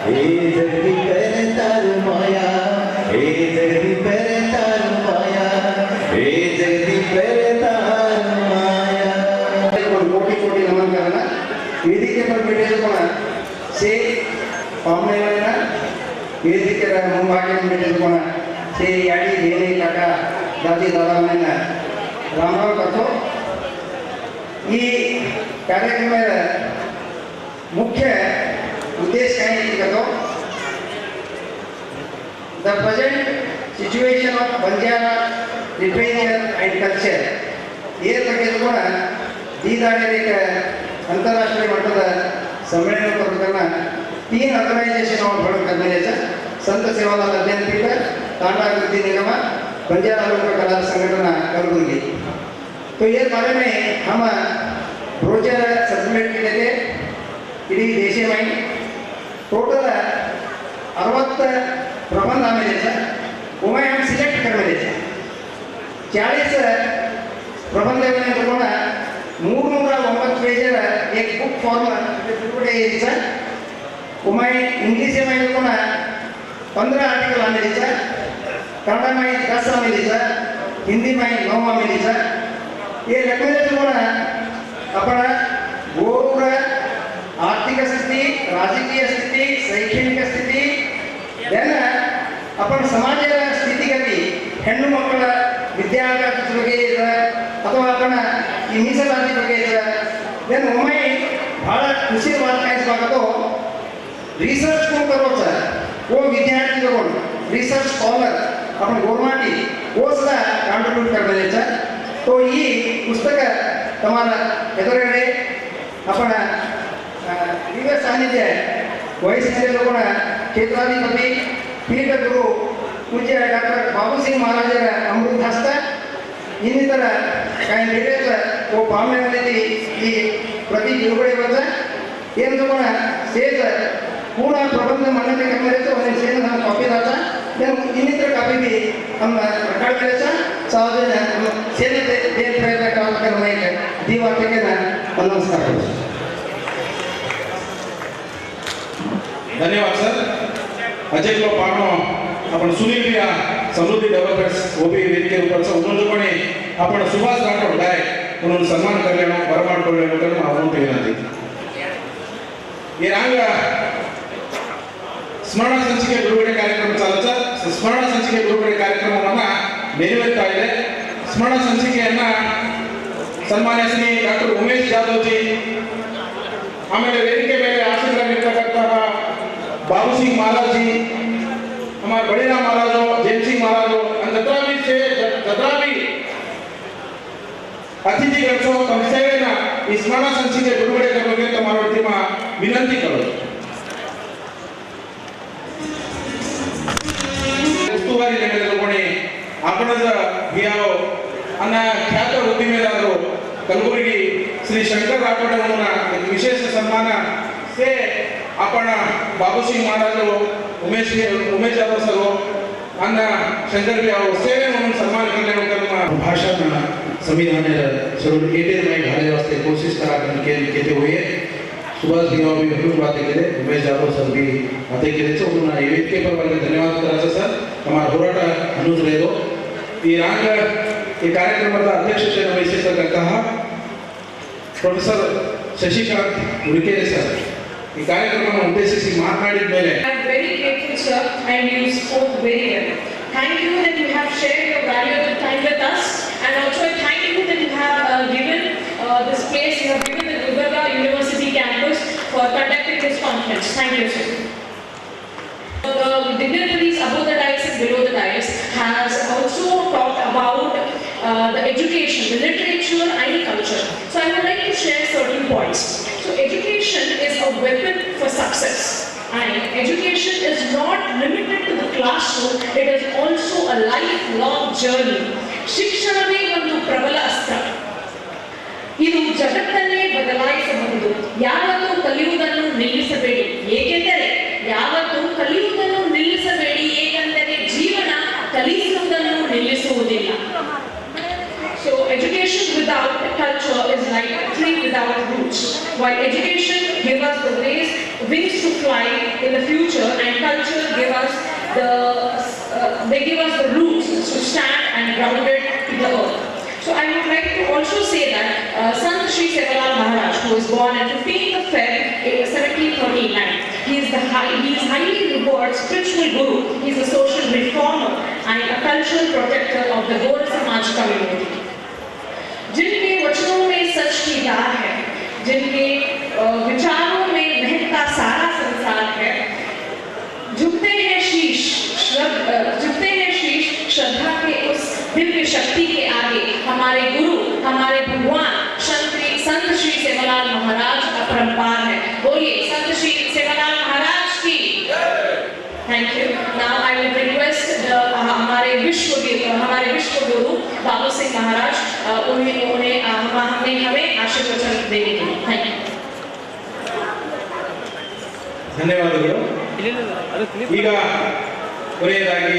हे जगती करतार माया, हे जगती करतार माया, हे जगती करतार माया. कोटी कोटी नमन करना वेदिके पर बैठे कोणा से पाहुणे वेदिके ಮುಂಭಾಗದಲ್ಲಿ बैठे कोणा से याडी देने काका दादी दादा मैंने रामराव करतो ಈ ಕಾರ್ಯಕ್ರಮದ ಮುಖ್ಯ ಉದ್ದೇಶ ಏನಿತ್ತು the present situation of Banjara literature and culture ಈ ಬಗ್ಗೆ ಕೂಡ ದೀದಾಡಿದ एक अंतर्राष्ट्रीय मಟ್ಟದ सम्मेलन करताना 3 ऑर्गनाइजेशन और बड़ करने संत सेवालाल अध्ययन पीठ तांडा कृति निगम बंजारा लोक कला संगठन कलबुर्गी. तो ये बारे में हम ब्रोचर सर्कुलेट किए थे इडी देश में टोटल 60 प्रबंध आमेले सर उमें हम सिलेक्ट करमेले सर 40 प्रबंध तक 309 पेज एक बुक फॉर्म बिल्कुल सर उमें इंग्लिश में 15 आर्टिकल आमेले सर कन्नड़ में 10 आमेले सर हिंदी में 9 आमेले सर ये रखने अपना गोर आर्थिक स्थिति राजकीय स्थिति शैक्षणिक स्थिति देन अपन समाज स्थितिगति ಹೆಣ್ಣು ಮಕ್ಕಳ ವಿದ್ಯಾಭ್ಯಾಸದ ಬಗ್ಗೆ ಅಥವಾ अपन ಈ ಮೀಸಲಾತಿ ಬಗ್ಗೆ देन ಒಮ್ಮೆ ಬಹಳ ಖುಷಿ ಮಾತಾಡ್ಸಬೇಕು रिसर्च को करो सर वो विद्यार्थी लोग रिसर्च स्कॉलर अपन गवर्नमेंट वो सदा कंट्रीब्यूट कर रहे सर. तो ये पुस्तक तुम्हारा ಎದುರುಗಡೆ अपना दिव्य सानिध्य वहिಸಿದ लोगों क्षेत्राधिपति पीठ गुरु पूज्य डॉक्टर बाबू सिंह महाराजर अमृत हस्त ಇನ್ನಿತರ काही भेटेल वो पाहुण्यामध्ये ಈ प्रति बिरुगडे बद्दल ಏನು ತಗೋಣ ಸೇಜ पूर्ण प्रबंध मान्यते करण्याचं आणि सेन हम कॉपी दाचा ಇನ್ನಿತರ ಕಾಪಿ भी हम रिकॉर्ड करायचा सावधान सेन ते प्रयत्न करणे दिवाटे ना नमस्कार. धन्यवाद सर. अजय किलो पानो आपण सुनील प्रिया समृद्धी डेव्हलपर्स ओबी वेदिके ऊपरचा उन्नतपणे आपण सुभाष राठोड गायक म्हणून सन्मान करलेलो बरमाडಕೊಳ್ಳेलो करून आपण विनंती. ಈ ರಾಂಗ ಸ್ಮರಣ ಸಂಚಿಕೆ ಬಿಡುಗಡೆ ಕಾರ್ಯಕ್ರಮ ಚಾಲುತ್ತಾ ಸ್ಮರಣ ಸಂಚಿಕೆ ಬಿಡುಗಡೆ ಕಾರ್ಯಕ್ರಮವನ್ನು ನೆರವೇರ್ತಾ ಇದೆ. ಸ್ಮರಣ ಸಂಚಿಕೆಯನ್ನ ಸನ್ಮಾನ್ಯ ಶ್ರೀ ಡಾಕ್ಟರ್ ಉಮೇಶ್ ಜಾಧವ್ ಜಿ ಆಮೇಲೆ ವೇದಿಕೆ ಮೇಲೆ ಆಸೀನರಾಗಿರ್ತಕ್ಕಂತಹ बाबू सिंह महाराज जी हमारे बड़ेराम महाराज जैन सिंह महाराज जतरा भी अतिथिगण तम सेवेना ಈ ಸ್ಮರಣ ಸಂಚಿಕೆ ಬಿಡುಗಡೆ करने तमारा वतीन विनंती करो. उस्तुवारी लेणे आपण घ्याव अन्ना ख्यात उद्यमेदार कलबुर्गी श्री शंकर राठोड म्हणून एक विशेष सन्मान से आपण बाबू सिंह महाराज उमेश यादव सर अन्ना शंकर सेवे म्हणून सन्मान करने भाषण संविधान शेड्यूल 8 में घाले वास्ते कोशिश करा केते हुए सुभाष भीमा भी बहुत बातें केले उमेश यादव सर भी बातें केले तो उन्होंने वेदिके के पर वर्ग धन्यवाद कराचा सर हमारा होराट अनुज रहेदो ಈ ರಾಂಗ ಈ ಕಾರ್ಯಕ್ರಮದ ಅಧ್ಯಕ್ಷತೆಯನ್ನು ವಹಿಸಿರ್ತಕ್ಕಂತಹ ಪ್ರೊಫೆಸರ್ ಶಶಿಕಾಂತ್ ಹುಡುಕೇರಿ ಸರ್ ಈ ಕಾರ್ಯಕ್ರಮವನ್ನು ಉದ್ದೇಶಿಸಿ ಮಾತನಾಡಿದ ಮೇಲೆ I am very grateful sir and you spoke very well. Thank you that you have shared your valuable time with us and also thank you that you have given this place, you have given the Gulbarga University campus for conducting this conference. Thank you sir. The dignitaries above the dais and below the dais has also talked about the education, the literature and culture. So I would like to share certain points. So education is a weapon for success and education is not limited to the classroom, it is also a lifelong journey. ಶಿಕ್ಷಣವೇ ಒಂದು ಪ್ರಬಲ ಅಸ್ತ್ರ. ಇದು ಜಗತ್ತನ್ನೇ ಬದಲಾಯಿಸಬಹುದು. ಯಾವತ್ತೂ ಕಲಿಯುವುದನ್ನು ನಿಲ್ಲಿಸಬೇಡಿ, ಏಕೆಂದರೆ ಯಾವತ್ತೂ ಕಲಿಯುವುದನ್ನು ನಿಲ್ಲಿಸಬೇಡಿ, ಏಕೆಂದರೆ ಜೀವನ ಕಲಿಸುವುದನ್ನು ನಿಲ್ಲಿಸುವುದಿಲ್ಲ. So education without culture is like a tree without roots. While education gives us the wings to fly, in the future, and culture give us they give us the roots to stand and grounded to the earth. So I would like to also say that Sant Sri Sevalal Maharaj, who was born on 15th of Feb 1739, he is highly revered spiritual guru. He is a social reformer and a cultural protector of the Gaur Samaj community. जिनके वचनों में सच की धार है, जिनके विचारों में महकता सारा संसार है, झुकते हैं शीश श्रद्धा के उस दिव्य शक्ति के आगे हमारे गुरु, हमारे भगवान संत श्री सेवालाल महाराज अपरंपार है। बोलिए संत श्री सेवालाल महाराज की। Thank you. Now I will request हमारे विश्व गुरु बाबू सिंह महाराज हमें आशीर्वचन देने के लिए। Thank you. ಧನ್ಯವಾದಗಳು. ಈಗ ಕೊನೆಯದಾಗಿ